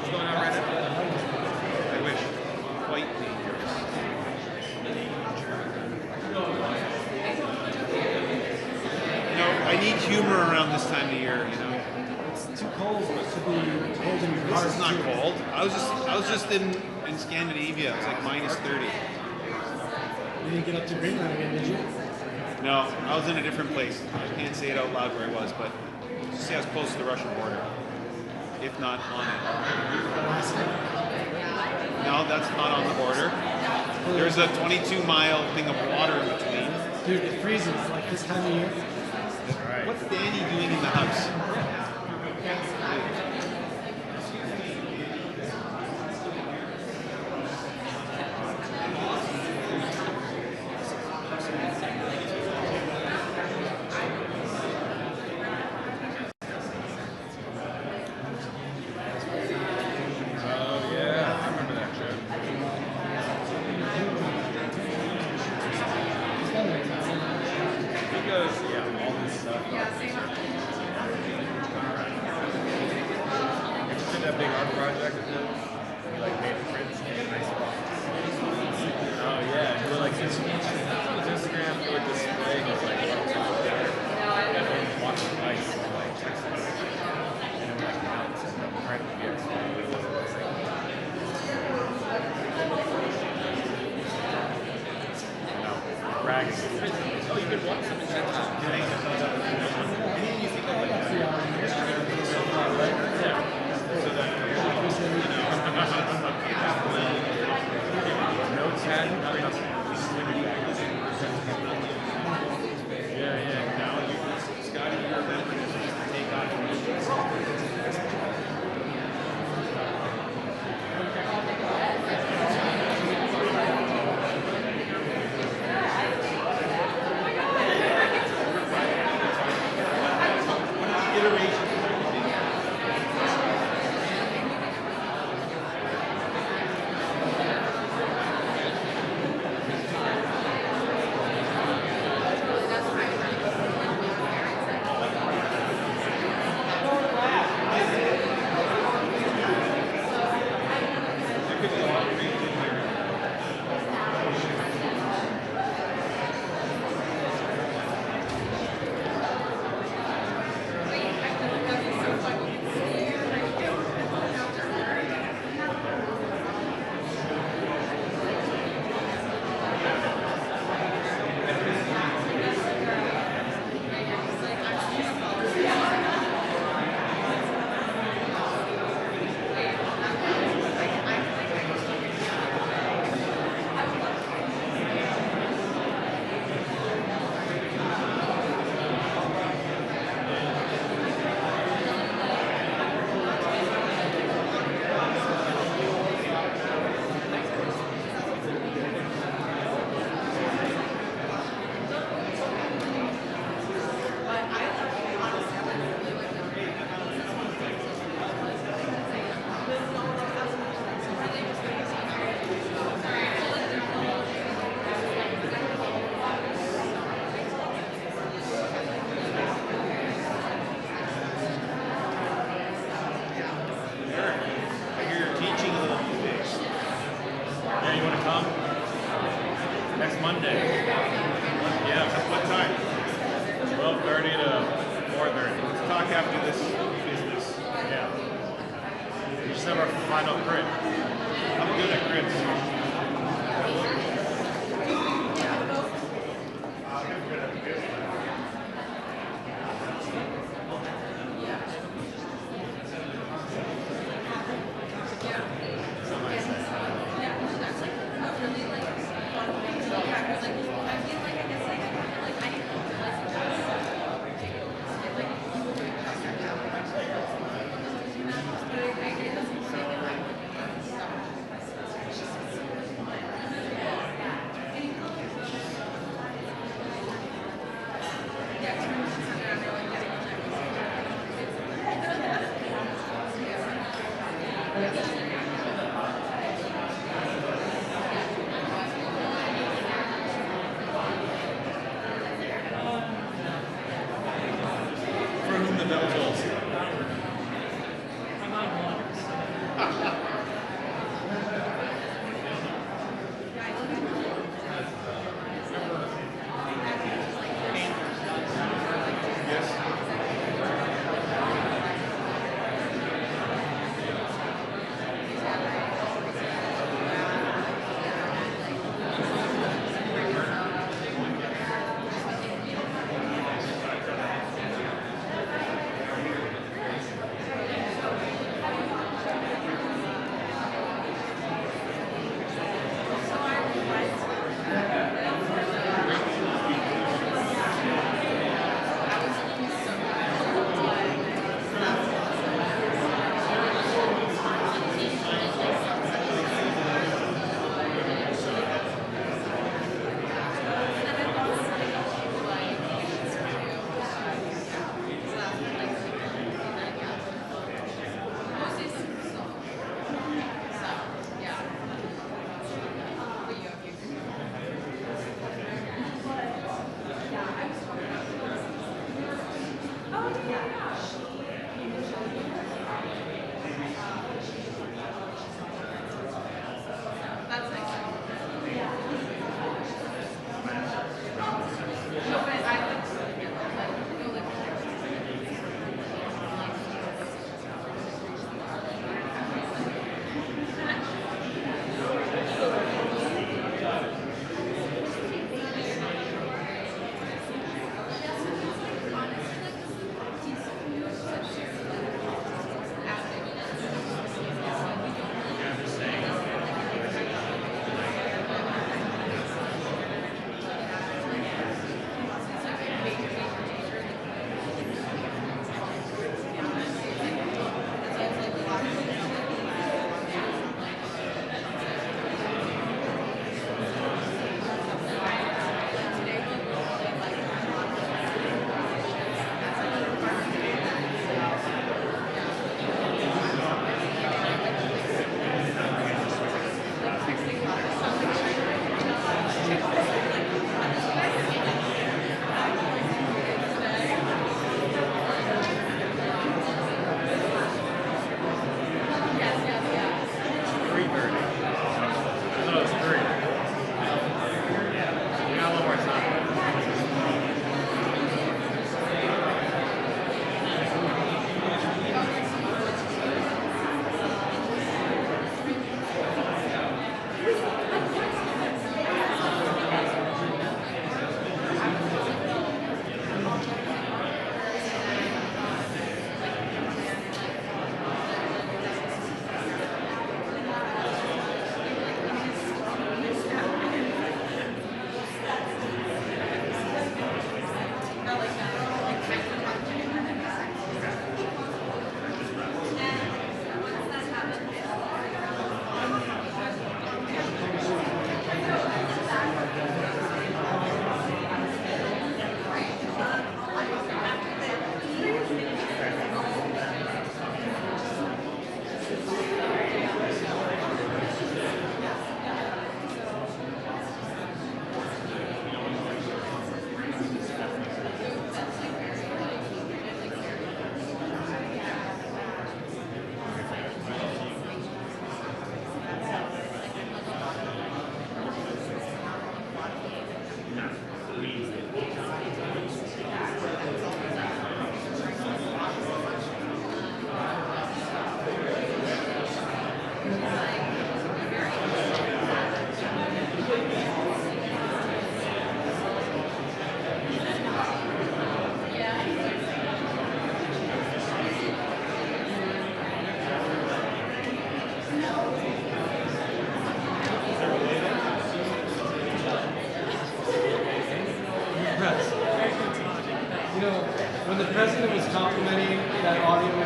What's going on right now? I wish. Quite dangerous. You know, I need humor around this time of year, you know. It's too cold to be cold in your car. This is not cold. I was just in Scandinavia. It was like minus 30. You didn't get up to Greenland again, did you? No, I was in a different place. I can't say it out loud where I was, but just say I was close to the Russian border, if not on it. No, that's not on the border. There's a 22-mile thing of water in between. Dude, it freezes like this time of year. Right. What's Danny doing in the house?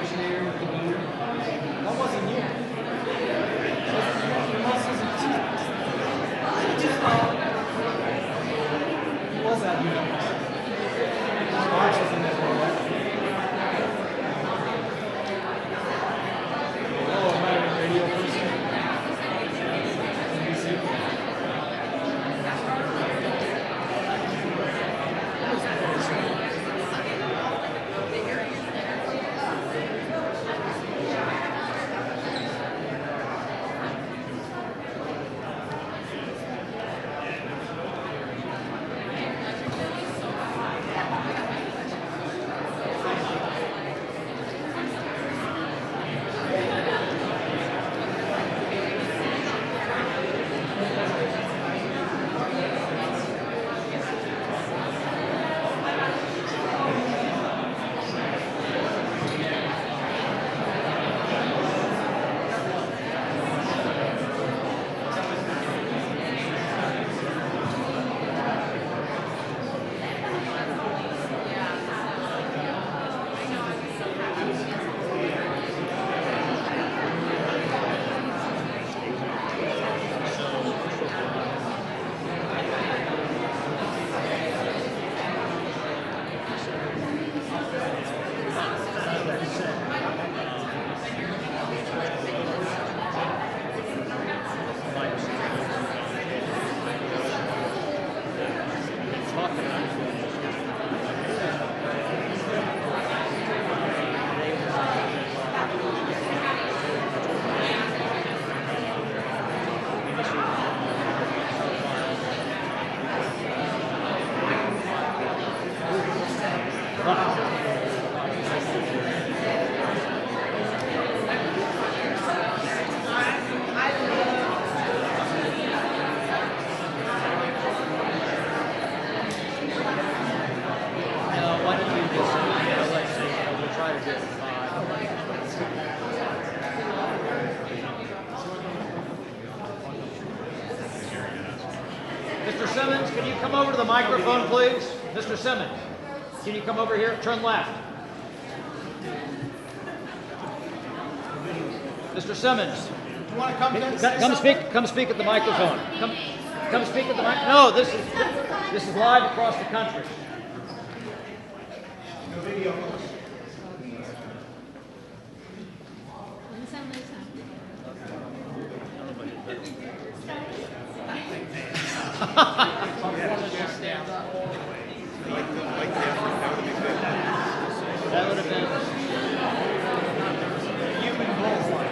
questionnaire, you could do. That wasn't you. Who was that? March was in that role. Oh, am I a radio person? NBC? Mr. Simmons, can you come over to the microphone, please? Mr. Simmons, can you come over here? Turn left. Mr. Simmons, You want to come come speak at the microphone. Come speak at the mic. No, this is live across the country. No video. That would have been Human bullseye.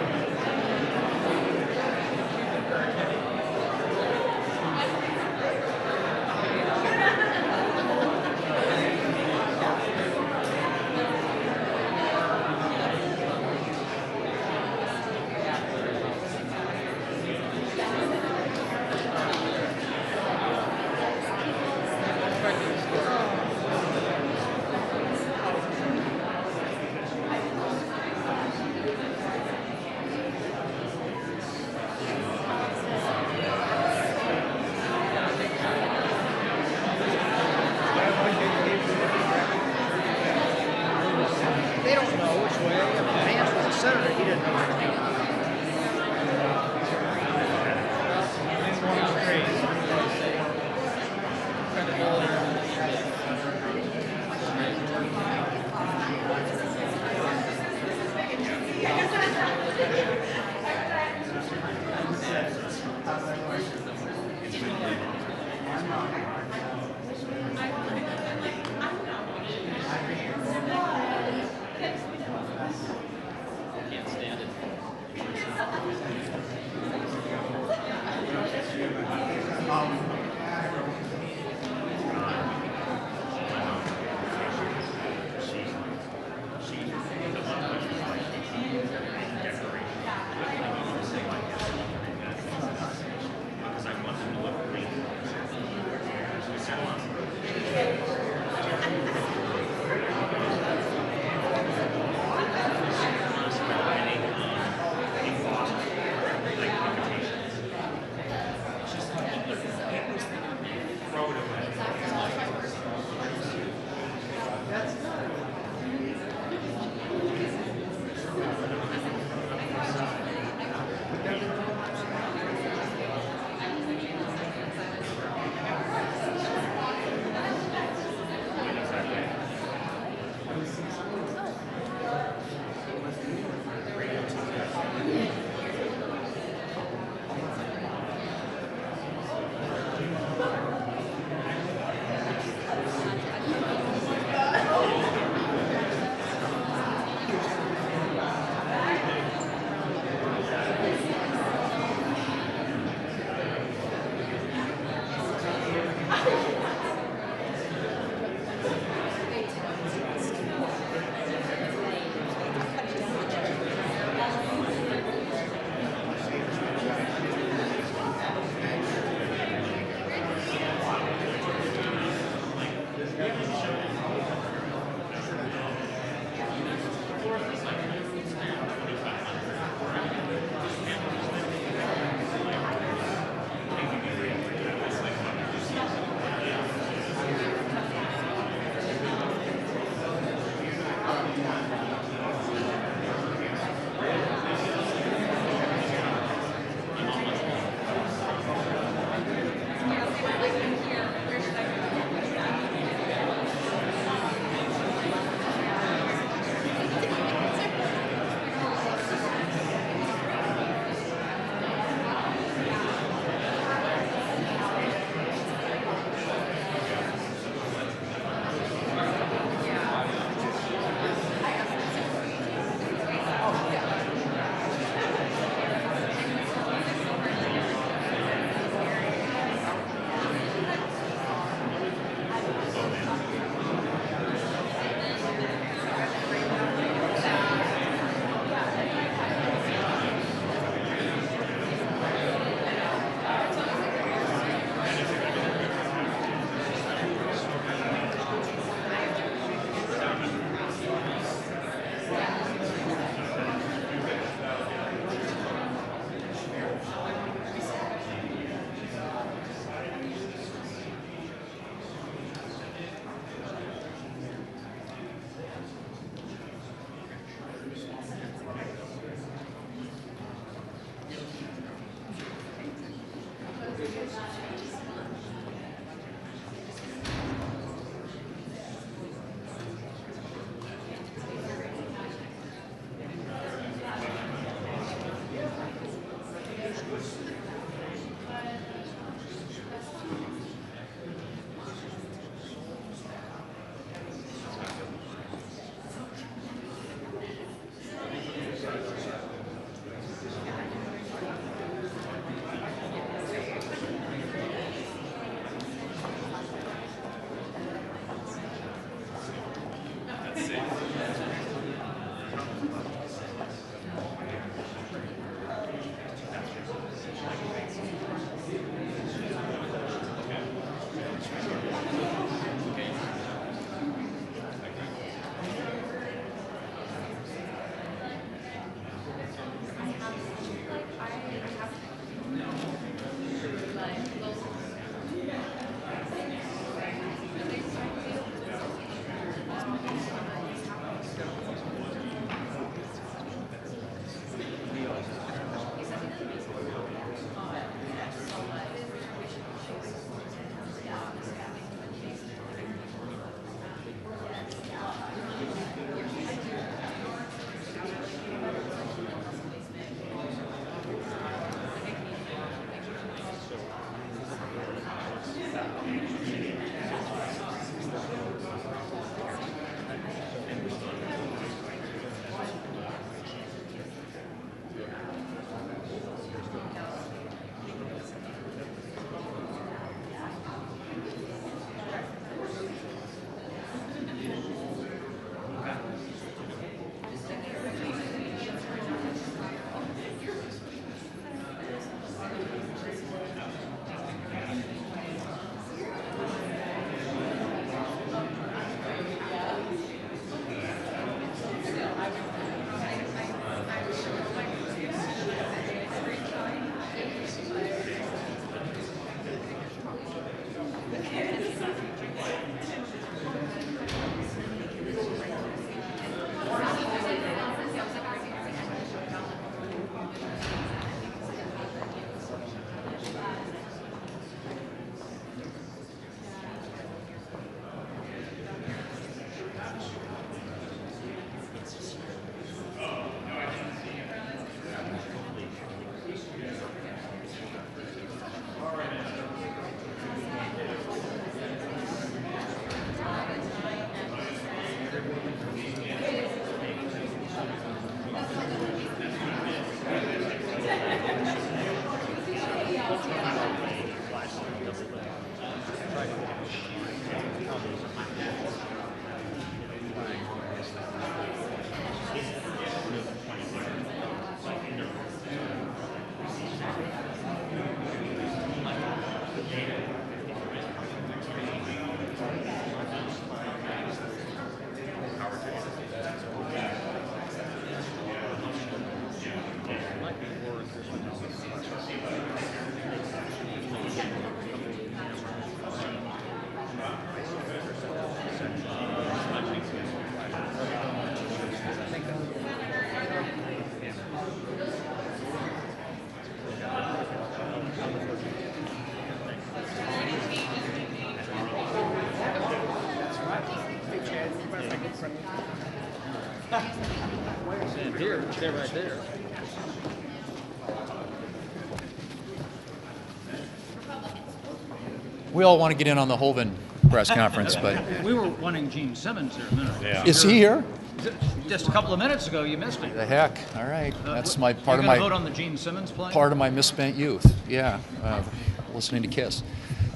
They don't know which way. I mean, Vance was a senator. He didn't know which way. Can't stand it. stay right there. We all want to get in on the Hovind press conference, but We were wanting Gene Simmons here a minute ago. is he here? Just a couple of minutes ago, you missed him. The heck! All right, that's my part of You're gonna vote my on the Gene Simmons plan? part of my misspent youth. Yeah, listening to Kiss.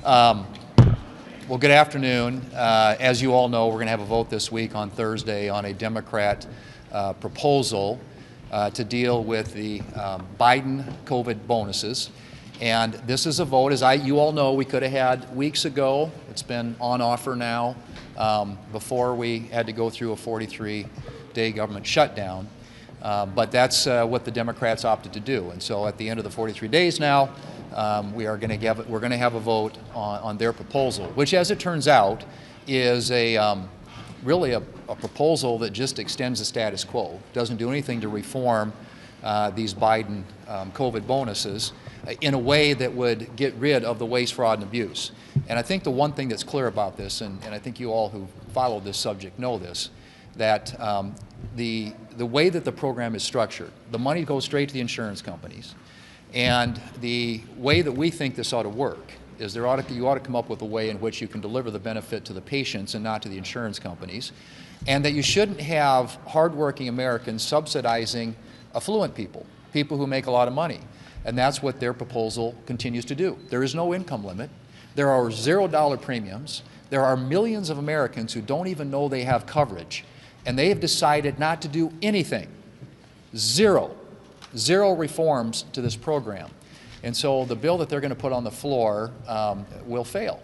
Well, good afternoon. As you all know, we're going to have a vote this week on Thursday on a Democrat proposal to deal with the Biden COVID bonuses. And this is a vote, as you all know, we could have had weeks ago. It's been on offer now before we had to go through a 43-day government shutdown. But that's what the Democrats opted to do. And so at the end of the 43 days now, we're going to have a vote on their proposal, which, as it turns out, is really a proposal that just extends the status quo. Doesn't do anything to reform these Biden COVID bonuses in a way that would get rid of the waste, fraud, and abuse. And I think the one thing that's clear about this, and I think you all who follow this subject know this, that the way that the program is structured, the money goes straight to the insurance companies. And the way that we think this ought to work is you ought to come up with a way in which you can deliver the benefit to the patients and not to the insurance companies, and that you shouldn't have hardworking Americans subsidizing affluent people who make a lot of money. And that's what their proposal continues to do. There is no income limit. There are $0 premiums. There are millions of Americans who don't even know they have coverage, and they have decided not to do anything. Zero reforms to this program. And so the bill that they're going to put on the floor will fail.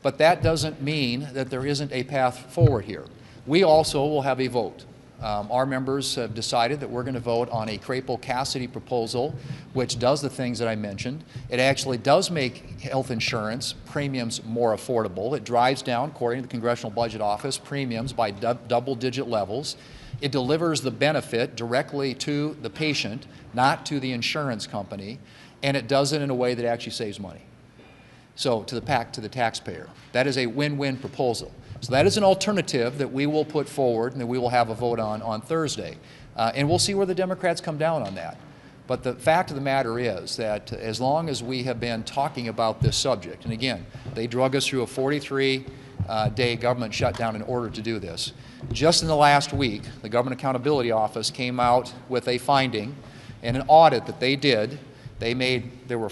But that doesn't mean that there isn't a path forward here. We also will have a vote. Our members have decided that we're going to vote on a Crapo-Cassidy proposal, which does the things that I mentioned. It actually does make health insurance premiums more affordable. It drives down, according to the Congressional Budget Office, premiums by double-digit levels. It delivers the benefit directly to the patient, not to the insurance company, and it does it in a way that actually saves money. So to the taxpayer. That is a win-win proposal. So that is an alternative that we will put forward and that we will have a vote on Thursday. And we'll see where the Democrats come down on that. But the fact of the matter is that as long as we have been talking about this subject, and again, they drug us through a 43-day government shutdown in order to do this. Just in the last week, the Government Accountability Office came out with a finding and an audit that they did. There were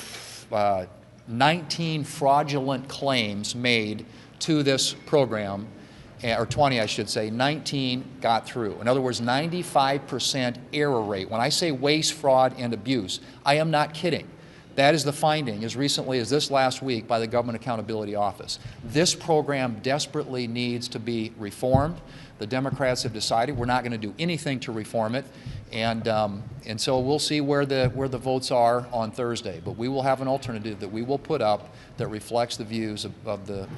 19 fraudulent claims made to this program, or 20 I should say. 19 got through. In other words, 95% error rate. When I say waste, fraud, and abuse, I am not kidding. That is the finding as recently as this last week by the Government Accountability Office. This program desperately needs to be reformed. The Democrats have decided we're not going to do anything to reform it, and so we'll see where the votes are on Thursday. But we will have an alternative that we will put up that reflects the views of the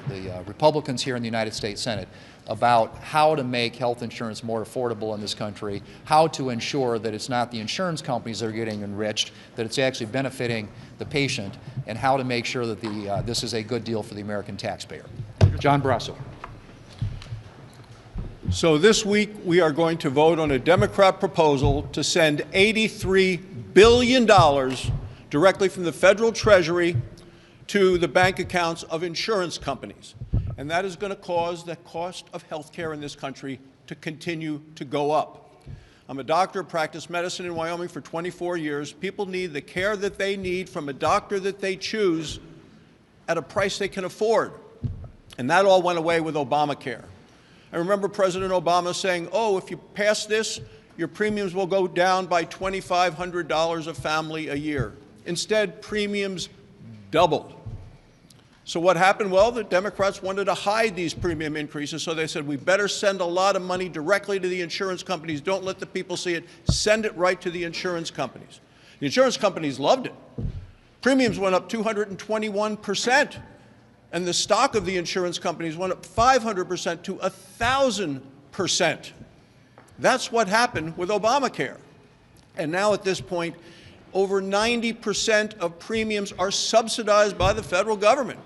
Republicans here in the United States Senate about how to make health insurance more affordable in this country, how to ensure that it's not the insurance companies that are getting enriched, that it's actually benefiting the patient, and how to make sure that this is a good deal for the American taxpayer. John Barrasso. So this week we are going to vote on a Democrat proposal to send $83 billion directly from the federal treasury to the bank accounts of insurance companies. And that is going to cause the cost of health care in this country to continue to go up. I'm a doctor, practiced medicine in Wyoming for 24 years. People need the care that they need from a doctor that they choose at a price they can afford. And that all went away with Obamacare. I remember President Obama saying, oh, if you pass this, your premiums will go down by $2,500 a family a year. Instead, premiums doubled. So what happened? Well, the Democrats wanted to hide these premium increases, so they said, we better send a lot of money directly to the insurance companies. Don't let the people see it. Send it right to the insurance companies. The insurance companies loved it. Premiums went up 221%. And the stock of the insurance companies went up 500% to 1,000%. That's what happened with Obamacare. And now at this point, over 90% of premiums are subsidized by the federal government.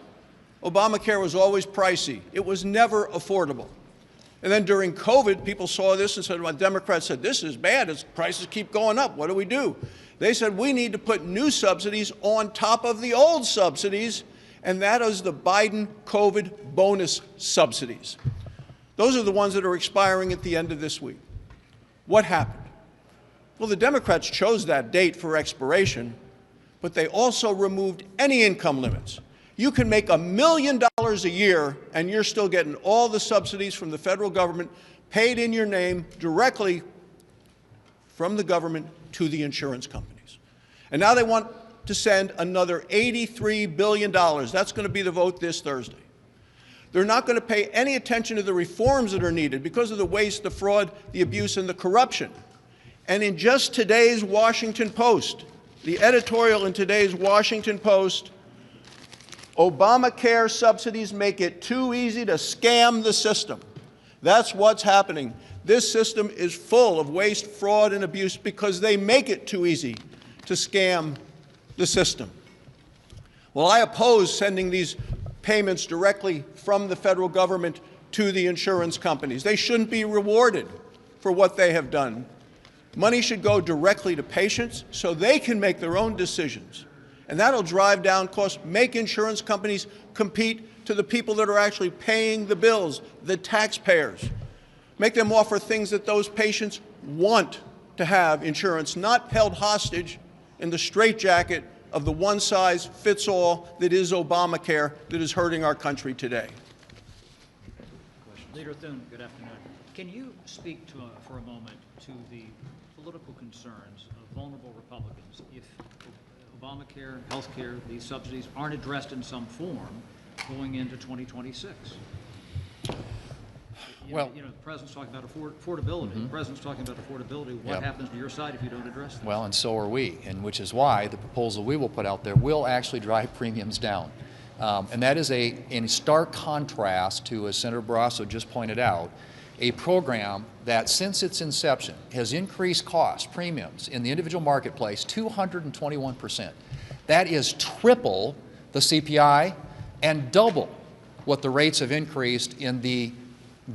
Obamacare was always pricey. It was never affordable. And then during COVID, people saw this and said, well, Democrats said, this is bad, as prices keep going up, what do we do? They said, we need to put new subsidies on top of the old subsidies, and that is the Biden COVID bonus subsidies. Those are the ones that are expiring at the end of this week. What happened? Well, the Democrats chose that date for expiration, but they also removed any income limits. You can make $1 million a year and you're still getting all the subsidies from the federal government paid in your name directly from the government to the insurance companies. And now they want to send another $83 billion. That's going to be the vote this Thursday. They're not going to pay any attention to the reforms that are needed because of the waste, the fraud, the abuse, and the corruption. And in just today's Washington Post, the editorial in today's Washington Post, Obamacare subsidies make it too easy to scam the system. That's what's happening. This system is full of waste, fraud, and abuse because they make it too easy to scam the system. Well, I oppose sending these payments directly from the federal government to the insurance companies. They shouldn't be rewarded for what they have done. Money should go directly to patients so they can make their own decisions. And that'll drive down costs, make insurance companies compete to the people that are actually paying the bills, the taxpayers. Make them offer things that those patients want to have insurance, not held hostage in the straitjacket of the one-size-fits-all that is Obamacare that is hurting our country today. Leader Thune, good afternoon. Can you speak to, for a moment to the political concerns of vulnerable Republicans if Obamacare, health care, these subsidies aren't addressed in some form going into 2026? The president's talking about affordability. The president's talking about affordability. What happens to your side if you don't address this? Well, and so are we, and which is why the proposal we will put out there will actually drive premiums down. And that is in stark contrast to, as Senator Barrasso just pointed out, a program that since its inception has increased costs, premiums in the individual marketplace 221%. That is triple the CPI and double what the rates have increased in the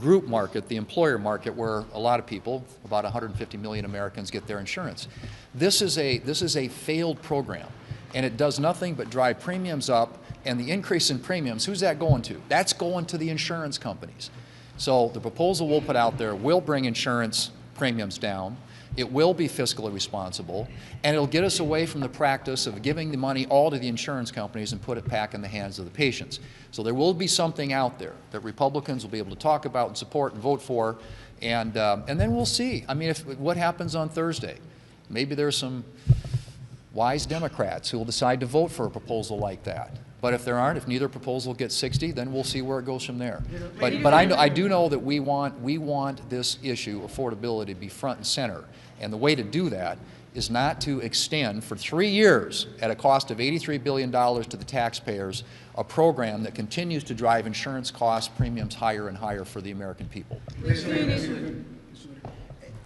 group market, the employer market, where a lot of people, about 150 million Americans, get their insurance. This is a failed program, and it does nothing but drive premiums up. And the increase in premiums, who's that going to? That's going to the insurance companies. So the proposal we'll put out there will bring insurance premiums down. It will be fiscally responsible, and it'll get us away from the practice of giving the money all to the insurance companies and put it back in the hands of the patients. So there will be something out there that Republicans will be able to talk about and support and vote for, and then we'll see. I mean, what happens on Thursday? Maybe there's some wise Democrats who will decide to vote for a proposal like that. But if there aren't, if neither proposal gets 60, then we'll see where it goes from there. But I do know that we want this issue, affordability, to be front and center. And the way to do that is not to extend for 3 years at a cost of $83 billion to the taxpayers a program that continues to drive insurance costs, premiums higher and higher for the American people.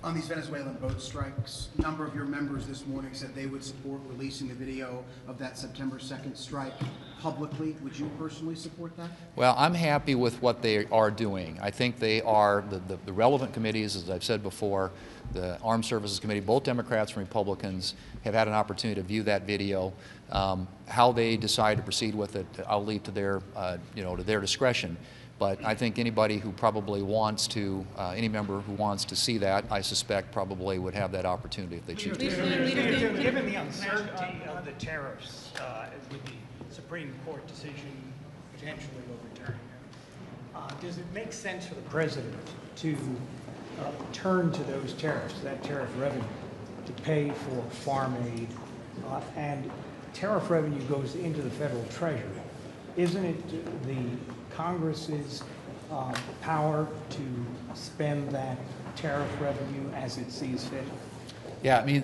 On these Venezuelan boat strikes, a number of your members this morning said they would support releasing a video of that September 2nd strike publicly. Would you personally support that? Well, I'm happy with what they are doing. I think they are, the relevant committees, as I've said before, the Armed Services Committee, both Democrats and Republicans have had an opportunity to view that video. How they decide to proceed with it, I'll leave to their, to their discretion. But I think anybody who probably wants to, any member who wants to see that, I suspect probably would have that opportunity if they choose to. Given the uncertainty of the tariffs with the Supreme Court decision potentially overturning them, does it make sense for the president to turn to those tariffs, that tariff revenue, to pay for farm aid, and tariff revenue goes into the federal treasury? Isn't it the Congress's power to spend that tariff revenue as it sees fit? Yeah, I mean,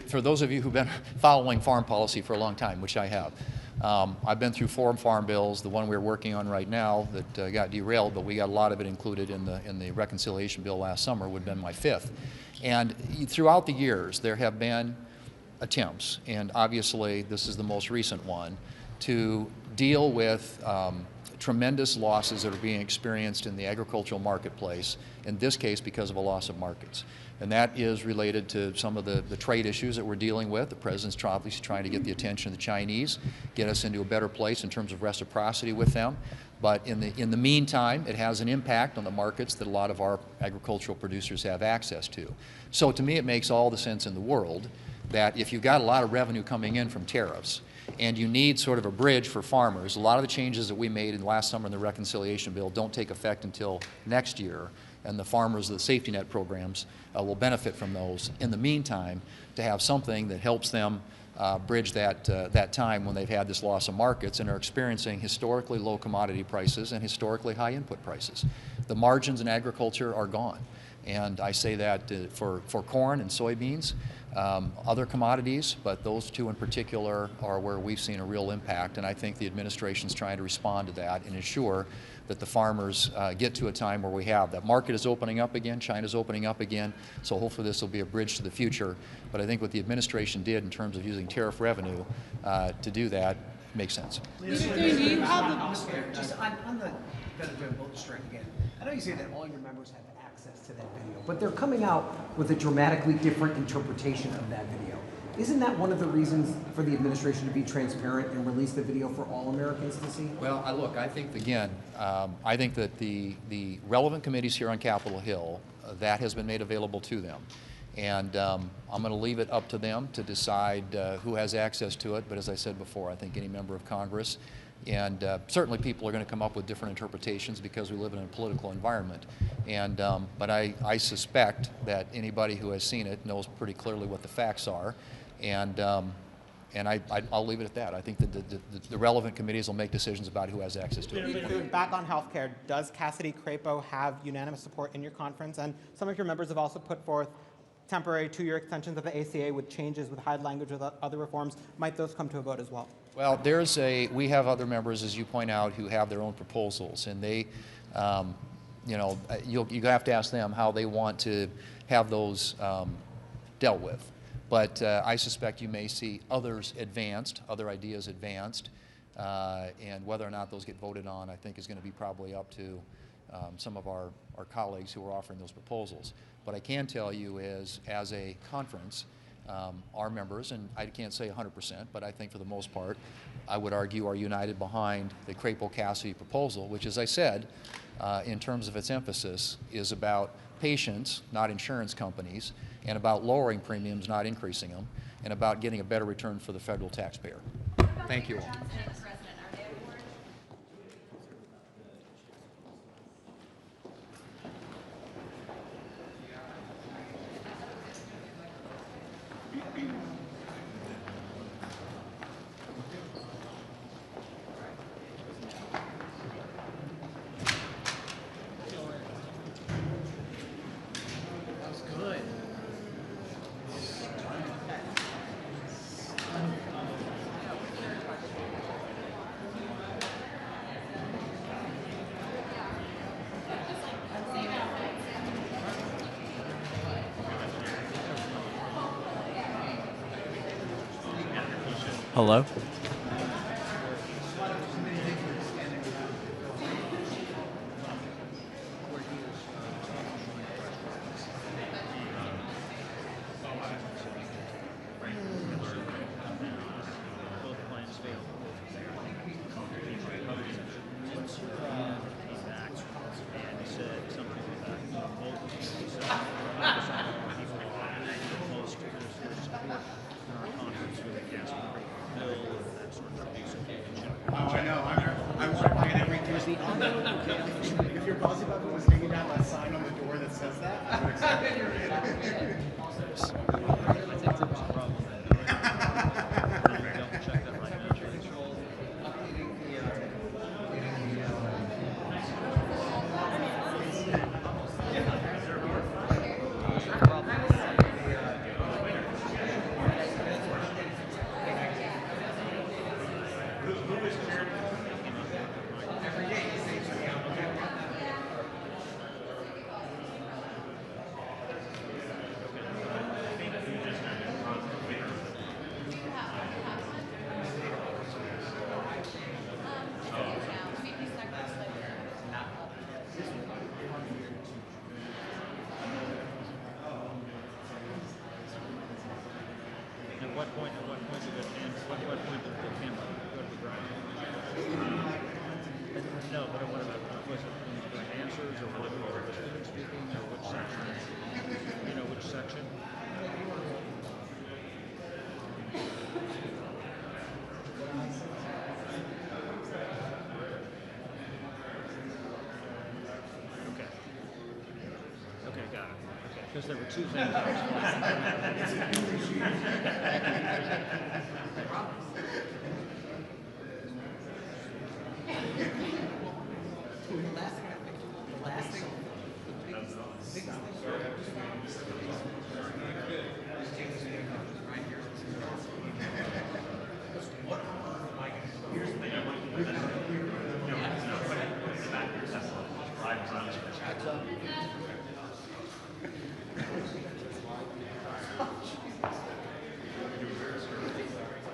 for those of you who've been following farm policy for a long time, which I have, I've been through 4 farm bills. The one we're working on right now that got derailed, but we got a lot of it included in the reconciliation bill last summer, would have been my 5th. And throughout the years, there have been attempts, and obviously this is the most recent one, to deal with tremendous losses that are being experienced in the agricultural marketplace, in this case because of a loss of markets. And that is related to some of the trade issues that we're dealing with. The President's obviously trying to get the attention of the Chinese, get us into a better place in terms of reciprocity with them. But in the meantime, it has an impact on the markets that a lot of our agricultural producers have access to. So to me, it makes all the sense in the world that if you've got a lot of revenue coming in from tariffs, and you need sort of a bridge for farmers. A lot of the changes that we made in last summer in the reconciliation bill don't take effect until next year, and the farmers, the safety net programs, will benefit from those. In the meantime, to have something that helps them bridge that time when they've had this loss of markets and are experiencing historically low commodity prices and historically high input prices. The margins in agriculture are gone. And I say that for corn and soybeans, other commodities, but those two in particular are where we've seen a real impact. And I think the administration's trying to respond to that and ensure that the farmers get to a time where we have that market is opening up again, China's opening up again. So hopefully this will be a bridge to the future. But I think what the administration did in terms of using tariff revenue to do that makes sense. Just on the federal vote strike again, I know you say that all your members have access to that video, but they're coming out with a dramatically different interpretation of that video. Isn't that one of the reasons for the administration to be transparent and release the video for all Americans to see? Well, look, I think, again, I think that the relevant committees here on Capitol Hill, that has been made available to them. And I'm going to leave it up to them to decide who has access to it. But as I said before, I think any member of Congress, and certainly people are going to come up with different interpretations because we live in a political environment. And, but I suspect that anybody who has seen it knows pretty clearly what the facts are. And I'll leave it at that. I think that the relevant committees will make decisions about who has access to it. Back on healthcare, does Cassidy Crapo have unanimous support in your conference? And some of your members have also put forth temporary 2-year extensions of the ACA with changes with hide language with other reforms. Might those come to a vote as well? Well, we have other members, as you point out, who have their own proposals, and they, you know, you have to ask them how they want to have those dealt with. But I suspect you may see others advanced, other ideas advanced, and whether or not those get voted on, I think is going to be probably up to some of our colleagues who are offering those proposals. What I can tell you is, as a conference, our members, and I can't say 100%, but I think for the most part, I would argue are united behind the Crapo-Cassidy proposal, which, as I said, in terms of its emphasis, is about patients, not insurance companies, and about lowering premiums, not increasing them, and about getting a better return for the federal taxpayer. Thank you all. Hello? Both plans failed. And he said something about both of these people are opposed to their support in our conference with the gas bill and that sort of thing. Oh, I know. I'm working every Tuesday. If your bossy button was taking down that sign on the door that says that, I would accept it. I think there was a problem there. Double check that right now. what point did the camera go to the ground? No, but what about, was it during answers, or was the student speaking, or which section? You know, which section? Okay. Okay, got it. Okay, because there were two things.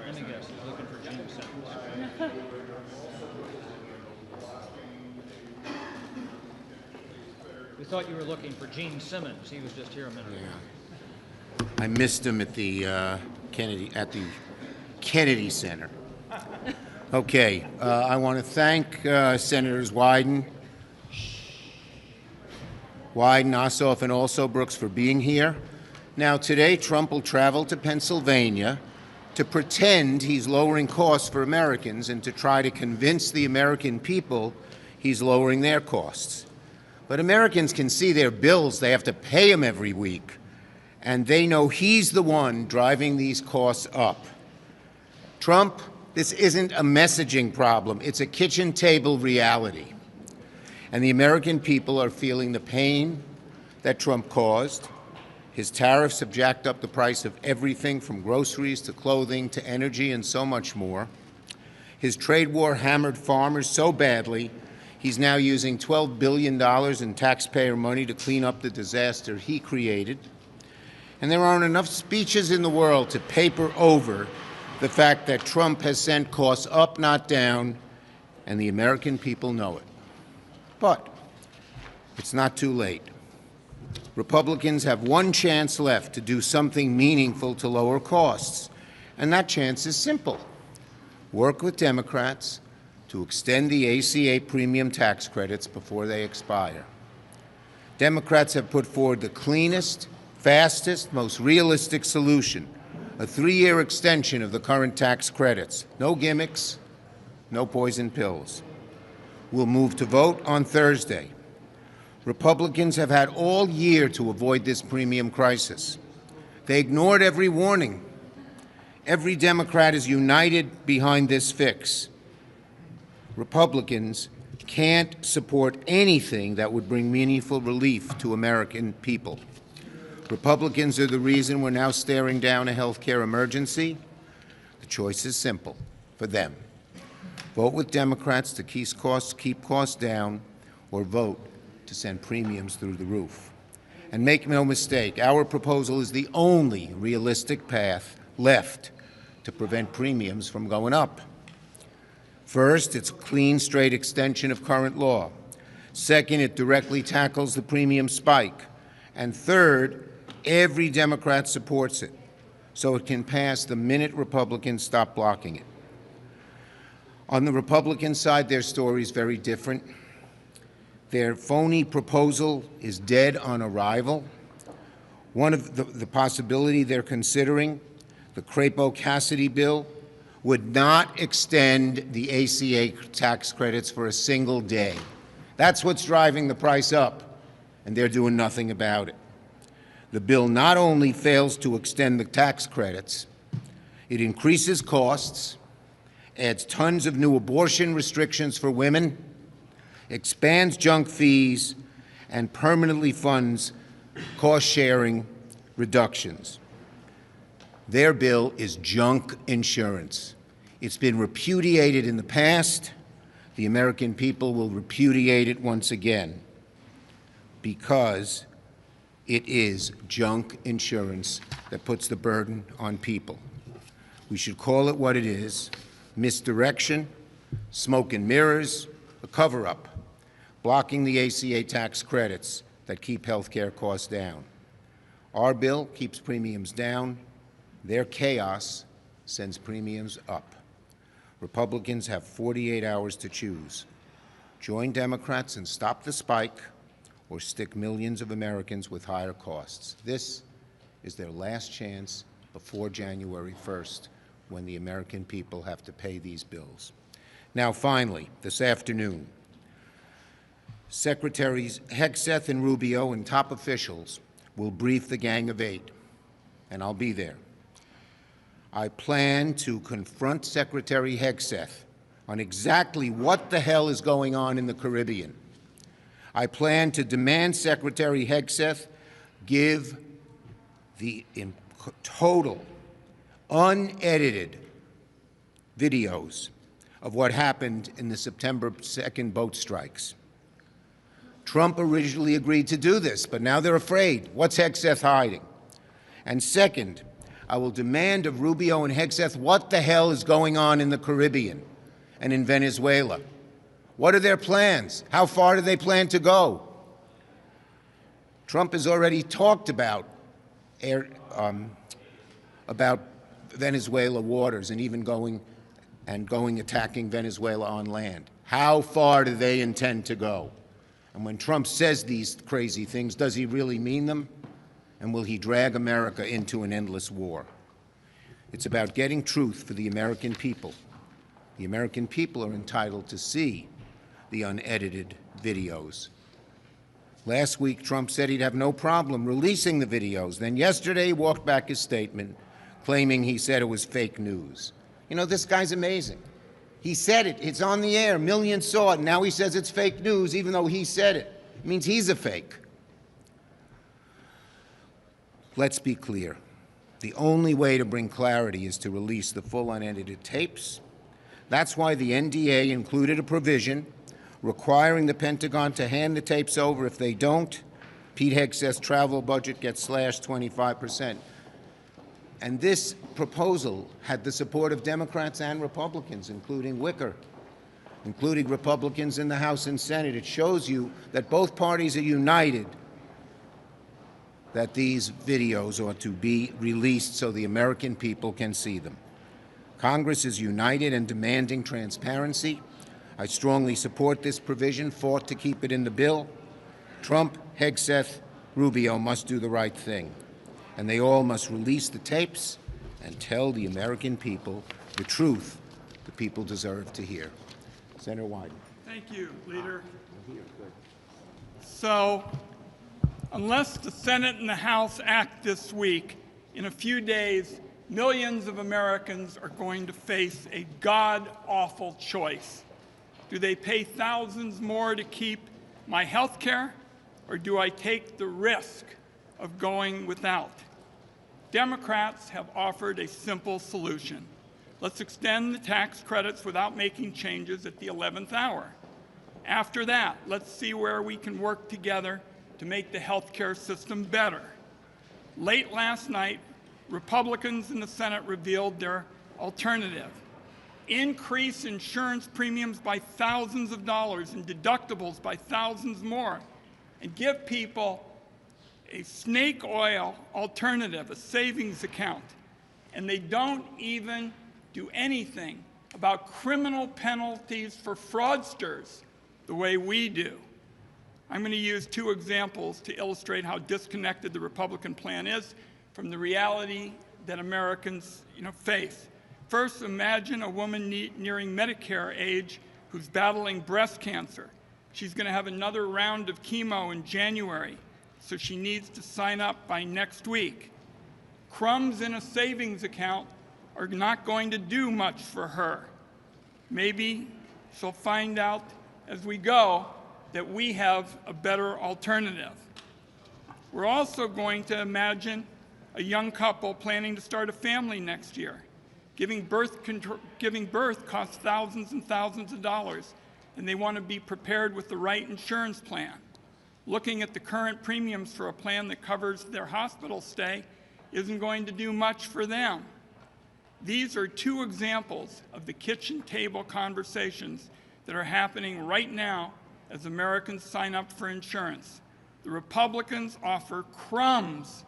Let me guess, he's looking for Gene Simmons. We thought you were looking for Gene Simmons. He was just here a minute ago. I missed him at the Kennedy Center. Okay, I want to thank Senators Wyden, Ossoff, and also Brooks for being here. Now, today, Trump will travel to Pennsylvania to pretend he's lowering costs for Americans and to try to convince the American people he's lowering their costs. But Americans can see their bills. They have to pay them every week. And they know he's the one driving these costs up. Trump, this isn't a messaging problem. It's a kitchen table reality. And the American people are feeling the pain that Trump caused. His tariffs have jacked up the price of everything from groceries to clothing to energy and so much more. His trade war hammered farmers so badly, he's now using $12 billion in taxpayer money to clean up the disaster he created. And there aren't enough speeches in the world to paper over the fact that Trump has sent costs up, not down, and the American people know it. But it's not too late. Republicans have one chance left to do something meaningful to lower costs, and that chance is simple. Work with Democrats to extend the ACA premium tax credits before they expire. Democrats have put forward the cleanest, fastest, most realistic solution, a 3-year extension of the current tax credits. No gimmicks, no poison pills. We'll move to vote on Thursday. Republicans have had all year to avoid this premium crisis. They ignored every warning. Every Democrat is united behind this fix. Republicans can't support anything that would bring meaningful relief to American people. Republicans are the reason we're now staring down a health care emergency. The choice is simple for them. Vote with Democrats to keep costs down, or vote to send premiums through the roof. And make no mistake, our proposal is the only realistic path left to prevent premiums from going up. First, it's a clean, straight extension of current law. Second, it directly tackles the premium spike. And third, every Democrat supports it, so it can pass the minute Republicans stop blocking it. On the Republican side, their story is very different. Their phony proposal is dead on arrival. One of the possibility they're considering, the Crapo-Cassidy bill, would not extend the ACA tax credits for a single day. That's what's driving the price up, and they're doing nothing about it. The bill not only fails to extend the tax credits, it increases costs, adds tons of new abortion restrictions for women, expands junk fees, and permanently funds cost-sharing reductions. Their bill is junk insurance. It's been repudiated in the past. The American people will repudiate it once again because it is junk insurance that puts the burden on people. We should call it what it is: misdirection, smoke and mirrors, a cover-up, blocking the ACA tax credits that keep health care costs down. Our bill keeps premiums down, Their chaos sends premiums up. Republicans have 48 hours to choose. Join Democrats and stop the spike, or stick millions of Americans with higher costs. This is their last chance before January 1st, when the American people have to pay these bills. Now, finally, this afternoon, Secretaries Hegseth and Rubio and top officials will brief the Gang of Eight, and I'll be there. I plan to confront Secretary Hegseth on exactly what the hell is going on in the Caribbean. I plan to demand Secretary Hegseth give the total, unedited videos of what happened in the September 2nd boat strikes. Trump originally agreed to do this, but now they're afraid. What's Hegseth hiding? And second, I will demand of Rubio and Hegseth what the hell is going on in the Caribbean and in Venezuela. What are their plans? How far do they plan to go? Trump has already talked about Venezuela waters and even going attacking Venezuela on land. How far do they intend to go? And when Trump says these crazy things, does he really mean them? And will he drag America into an endless war? It's about getting truth for the American people. The American people are entitled to see the unedited videos. Last week, Trump said he'd have no problem releasing the videos. Then yesterday, he walked back his statement, claiming he said it was fake news. You know, this guy's amazing. He said it. It's on the air. Millions saw it. And now he says it's fake news, even though he said it. It means he's a fake. Let's be clear. The only way to bring clarity is to release the full unedited tapes. That's why the NDA included a provision requiring the Pentagon to hand the tapes over. If they don't, Pete Hegseth's travel budget gets slashed 25%. And this proposal had the support of Democrats and Republicans, including Wicker, including Republicans in the House and Senate. It shows you that both parties are united that these videos ought to be released so the American people can see them. Congress is united in demanding transparency. I strongly support this provision, fought to keep it in the bill. Trump, Hegseth, Rubio must do the right thing. And they all must release the tapes and tell the American people the truth the people deserve to hear. Senator Wyden. Thank you, Leader. So, unless the Senate and the House act this week, in a few days, millions of Americans are going to face a god-awful choice. Do they pay thousands more to keep my health care, or do I take the risk of going without? Democrats have offered a simple solution. Let's extend the tax credits without making changes at the 11th hour. After that, let's see where we can work together to make the health care system better. Late last night, Republicans in the Senate revealed their alternative. Increase insurance premiums by thousands of dollars and deductibles by thousands more, and give people a snake oil alternative, a savings account. And they don't even do anything about criminal penalties for fraudsters the way we do. I'm going to use two examples to illustrate how disconnected the Republican plan is from the reality that Americans face. First, imagine a woman nearing Medicare age who's battling breast cancer. She's going to have another round of chemo in January, so she needs to sign up by next week. Crumbs in a savings account are not going to do much for her. Maybe she'll find out as we go that we have a better alternative. We're also going to imagine a young couple planning to start a family next year. Giving birth costs thousands and thousands of dollars, and they want to be prepared with the right insurance plan. Looking at the current premiums for a plan that covers their hospital stay isn't going to do much for them. These are two examples of the kitchen table conversations that are happening right now as Americans sign up for insurance. The Republicans offer crumbs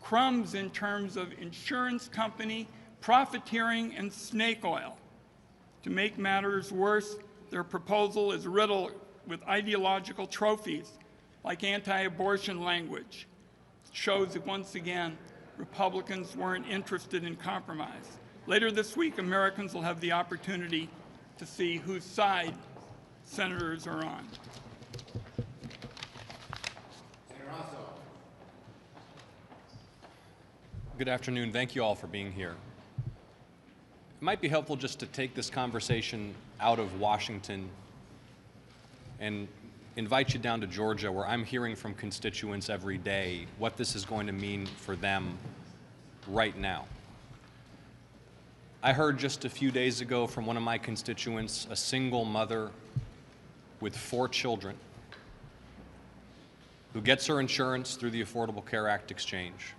crumbs in terms of insurance company, profiteering, and snake oil. To make matters worse, their proposal is riddled with ideological trophies like anti-abortion language. It shows that once again, Republicans weren't interested in compromise. Later this week, Americans will have the opportunity to see whose side senators are on. Good afternoon. Thank you all for being here. It might be helpful just to take this conversation out of Washington and invite you down to Georgia, where I'm hearing from constituents every day what this is going to mean for them right now. I heard just a few days ago from one of my constituents, a single mother with 4 children, who gets her insurance through the Affordable Care Act exchange.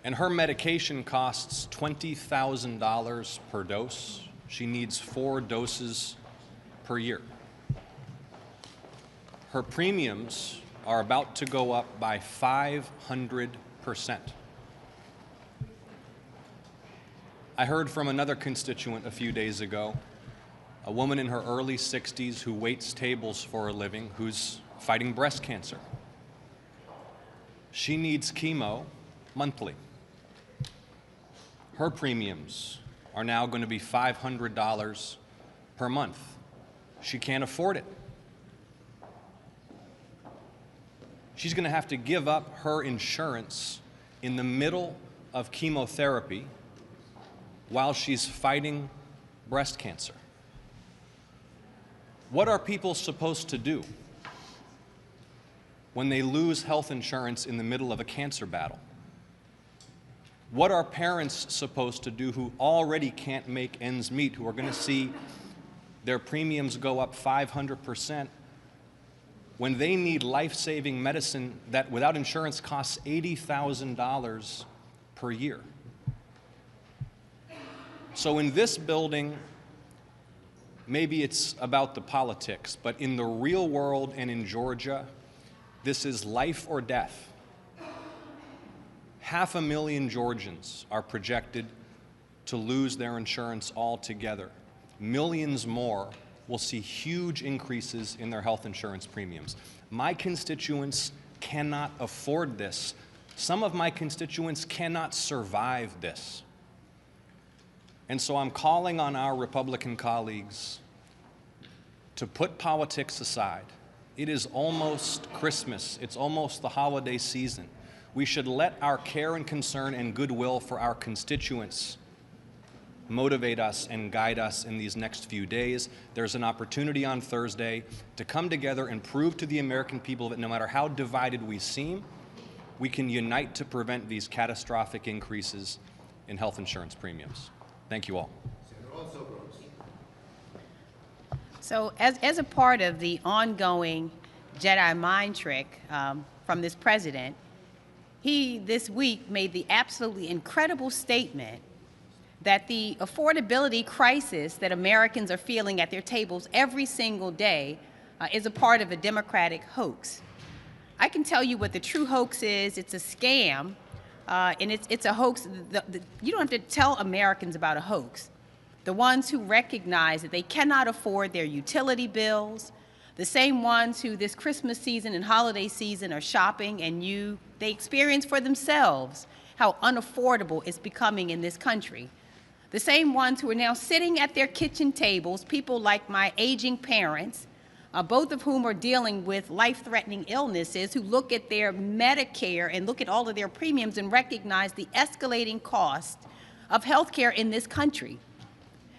And her medication costs $20,000 per dose. She needs 4 doses per year. Her premiums are about to go up by 500%. I heard from another constituent a few days ago, a woman in her early 60s who waits tables for a living, who's fighting breast cancer. She needs chemo monthly. Her premiums are now going to be $500 per month. She can't afford it. She's going to have to give up her insurance in the middle of chemotherapy while she's fighting breast cancer. What are people supposed to do when they lose health insurance in the middle of a cancer battle? What are parents supposed to do who already can't make ends meet, who are going to see their premiums go up 500% when they need life-saving medicine that without insurance costs $80,000 per year? So in this building, maybe it's about the politics, but in the real world and in Georgia, this is life or death. 500,000 Georgians are projected to lose their insurance altogether. Millions more will see huge increases in their health insurance premiums. My constituents cannot afford this. Some of my constituents cannot survive this. And so I'm calling on our Republican colleagues to put politics aside. It is almost Christmas. It's almost the holiday season. We should let our care and concern and goodwill for our constituents motivate us and guide us in these next few days. There's an opportunity on Thursday to come together and prove to the American people that no matter how divided we seem, we can unite to prevent these catastrophic increases in health insurance premiums. Thank you all. So as a part of the ongoing Jedi mind trick from this president, he this week made the absolutely incredible statement that the affordability crisis that Americans are feeling at their tables every single day is a part of a Democratic hoax. I can tell you what the true hoax is. It's a scam, and it's a hoax. You don't have to tell Americans about a hoax. The ones who recognize that they cannot afford their utility bills, the same ones who this Christmas season and holiday season are shopping and they experience for themselves how unaffordable it's becoming in this country. The same ones who are now sitting at their kitchen tables, people like my aging parents, both of whom are dealing with life-threatening illnesses, who look at their Medicare and look at all of their premiums and recognize the escalating cost of health care in this country.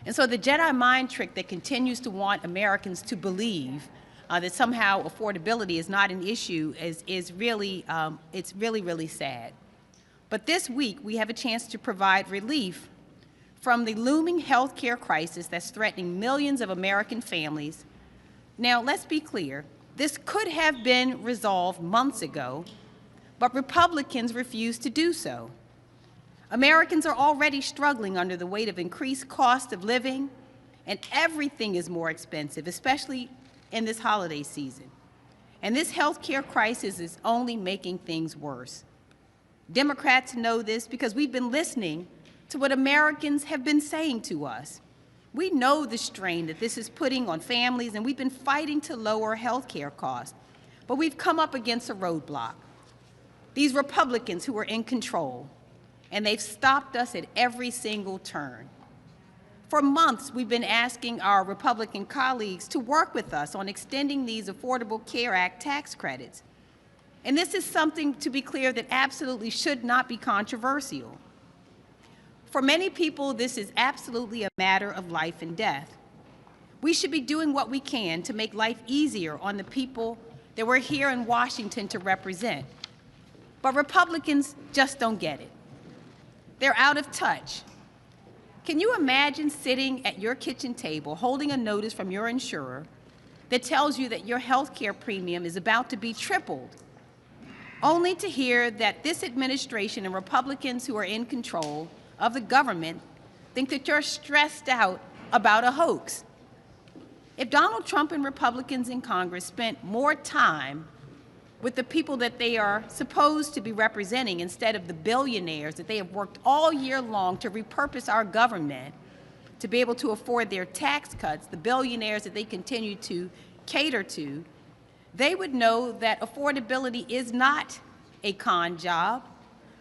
And so the Jedi mind trick that continues to want Americans to believe that somehow affordability is not an issue is really, it's really, really sad. But this week, we have a chance to provide relief from the looming health care crisis that's threatening millions of American families. Now, let's be clear. This could have been resolved months ago, but Republicans refuse to do so. Americans are already struggling under the weight of increased cost of living, and everything is more expensive, especially in this holiday season. And this health care crisis is only making things worse. Democrats know this because we've been listening to what Americans have been saying to us. We know the strain that this is putting on families, and we've been fighting to lower health care costs. But we've come up against a roadblock. These Republicans who are in control, and they've stopped us at every single turn. For months, we've been asking our Republican colleagues to work with us on extending these Affordable Care Act tax credits. And this is something, to be clear, that absolutely should not be controversial. For many people, this is absolutely a matter of life and death. We should be doing what we can to make life easier on the people that we're here in Washington to represent. But Republicans just don't get it. They're out of touch. Can you imagine sitting at your kitchen table holding a notice from your insurer that tells you that your health care premium is about to be tripled, only to hear that this administration and Republicans who are in control of the government think that you're stressed out about a hoax? If Donald Trump and Republicans in Congress spent more time with the people that they are supposed to be representing instead of the billionaires that they have worked all year long to repurpose our government to be able to afford their tax cuts, the billionaires that they continue to cater to, they would know that affordability is not a con job.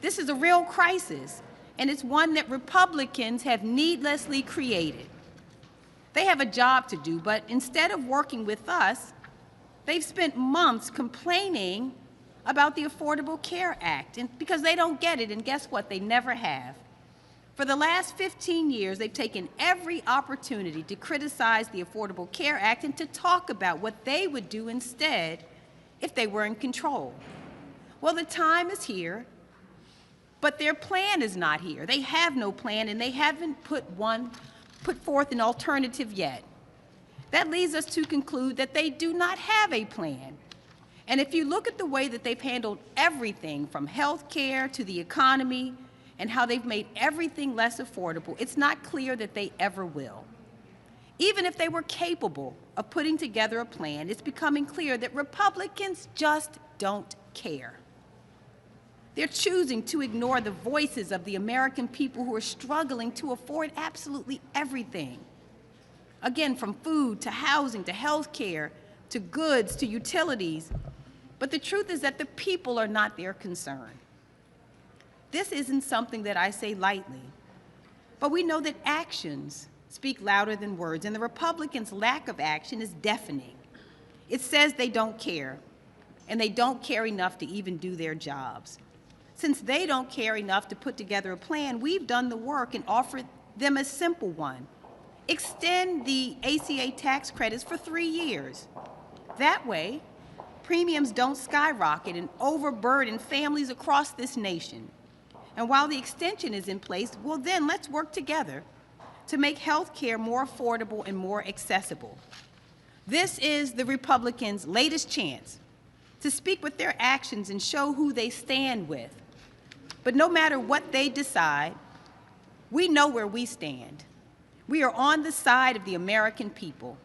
This is a real crisis, and it's one that Republicans have needlessly created. They have a job to do, but instead of working with us, they've spent months complaining about the Affordable Care Act because they don't get it, and guess what? They never have. For the last 15 years, they've taken every opportunity to criticize the Affordable Care Act and to talk about what they would do instead if they were in control. Well, the time is here, but their plan is not here. They have no plan, and they haven't put forth an alternative yet. That leads us to conclude that they do not have a plan. And if you look at the way that they've handled everything from health care to the economy and how they've made everything less affordable, it's not clear that they ever will. Even if they were capable of putting together a plan, it's becoming clear that Republicans just don't care. They're choosing to ignore the voices of the American people who are struggling to afford absolutely everything. Again, from food to housing to health care to goods to utilities. But the truth is that the people are not their concern. This isn't something that I say lightly, but we know that actions speak louder than words, and the Republicans' lack of action is deafening. It says they don't care, and they don't care enough to even do their jobs. Since they don't care enough to put together a plan, we've done the work and offered them a simple one. Extend the ACA tax credits for 3 years. That way, premiums don't skyrocket and overburden families across this nation. And while the extension is in place, well then let's work together to make health care more affordable and more accessible. This is the Republicans' latest chance to speak with their actions and show who they stand with. But no matter what they decide, we know where we stand. We are on the side of the American people.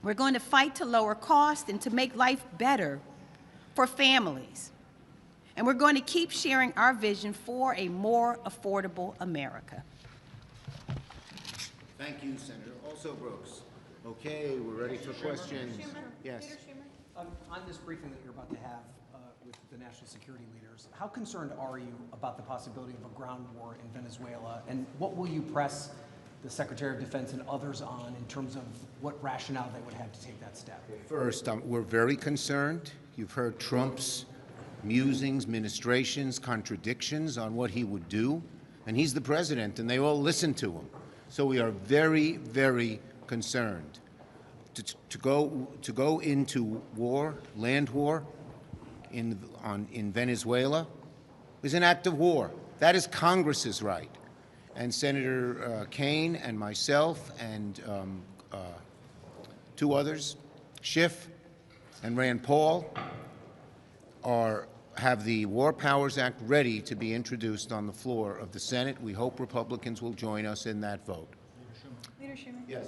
We're going to fight to lower costs and to make life better for families. And we're going to keep sharing our vision for a more affordable America. Thank you, Senator. Also, Brooks. Okay, we're ready for questions. Yes. On this briefing that you're about to have with the national security leaders, how concerned are you about the possibility of a ground war in Venezuela, and what will you press the Secretary of Defense and others on in terms of what rationale they would have to take that step? First, we're very concerned. You've heard Trump's musings, ministrations, contradictions on what he would do, and he's the president, and they all listen to him. So we are very, very concerned. To go into war, land war, in Venezuela is an act of war. That is Congress's right. And Senator Kaine and myself and 2 others, Schiff and Rand Paul, have the War Powers Act ready to be introduced on the floor of the Senate. We hope Republicans will join us in that vote. Leader Schumer. Yes.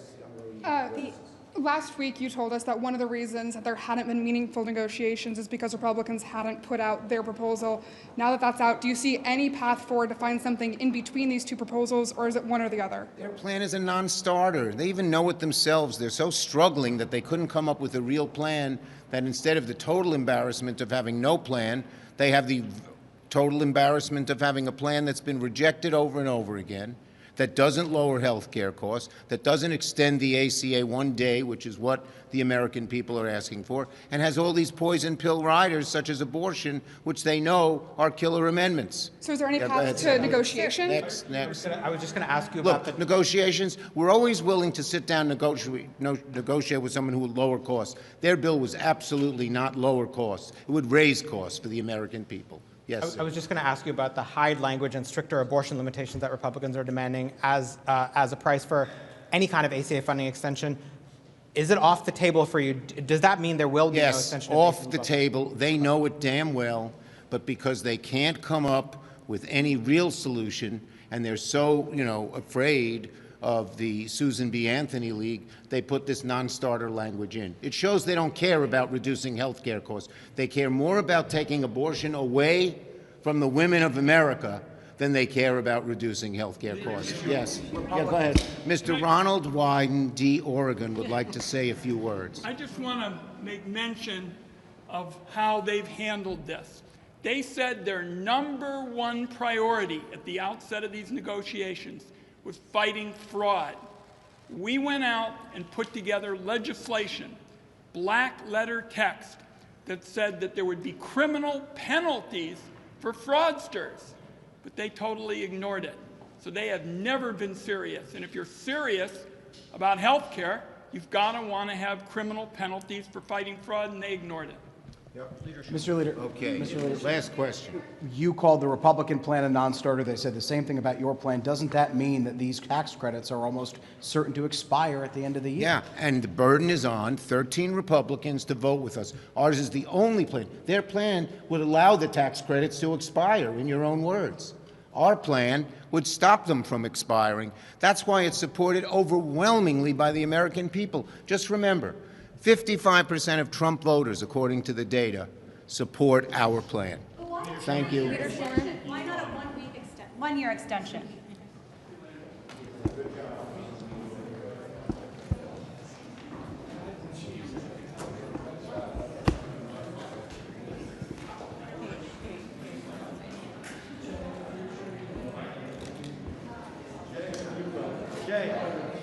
last week you told us that one of the reasons that there hadn't been meaningful negotiations is because Republicans hadn't put out their proposal. Now that that's out, do you see any path forward to find something in between these two proposals, or is it one or the other? Their plan is a non-starter. They even know it themselves. They're so struggling that they couldn't come up with a real plan, that instead of the total embarrassment of having no plan, they have the total embarrassment of having a plan that's been rejected over and over again, that doesn't lower health care costs, that doesn't extend the ACA 1 day, which is what the American people are asking for, and has all these poison pill riders, such as abortion, which they know are killer amendments. So is there any path to negotiation? Next. I was just going to ask you Look, about the negotiations, we're always willing to sit down and negotiate with someone who would lower costs. Their bill was absolutely not lower costs. It would raise costs for the American people. Yes, I was just going to ask you about the hide language and stricter abortion limitations that Republicans are demanding as a price for any kind of ACA funding extension. Is it off the table for you? Does that mean there will be no extension? Yes, off the table. They know it damn well, but because they can't come up with any real solution, and they're so, afraid of the Susan B. Anthony League, they put this non-starter language in. It shows they don't care about reducing health care costs. They care more about taking abortion away from the women of America than they care about reducing health care costs. Yes. Yeah, go ahead. Mr. Ronald Wyden, D. Oregon, would like to say a few words. I just want to make mention of how they've handled this. They said their #1 priority at the outset of these negotiations was fighting fraud. We went out and put together legislation, black letter text, that said that there would be criminal penalties for fraudsters, but they totally ignored it. So they have never been serious. And if you're serious about health care, you've got to want to have criminal penalties for fighting fraud, and they ignored it. Mr. Leader. Okay. Mr. Leader. Last question. You called the Republican plan a non-starter. They said the same thing about your plan. Doesn't that mean that these tax credits are almost certain to expire at the end of the year? Yeah, and the burden is on 13 Republicans to vote with us. Ours is the only plan. Their plan would allow the tax credits to expire, in your own words. Our plan would stop them from expiring. That's why it's supported overwhelmingly by the American people. Just remember, 55% of Trump voters, according to the data, support our plan. Thank you. Why not a 1-year extension? Jay.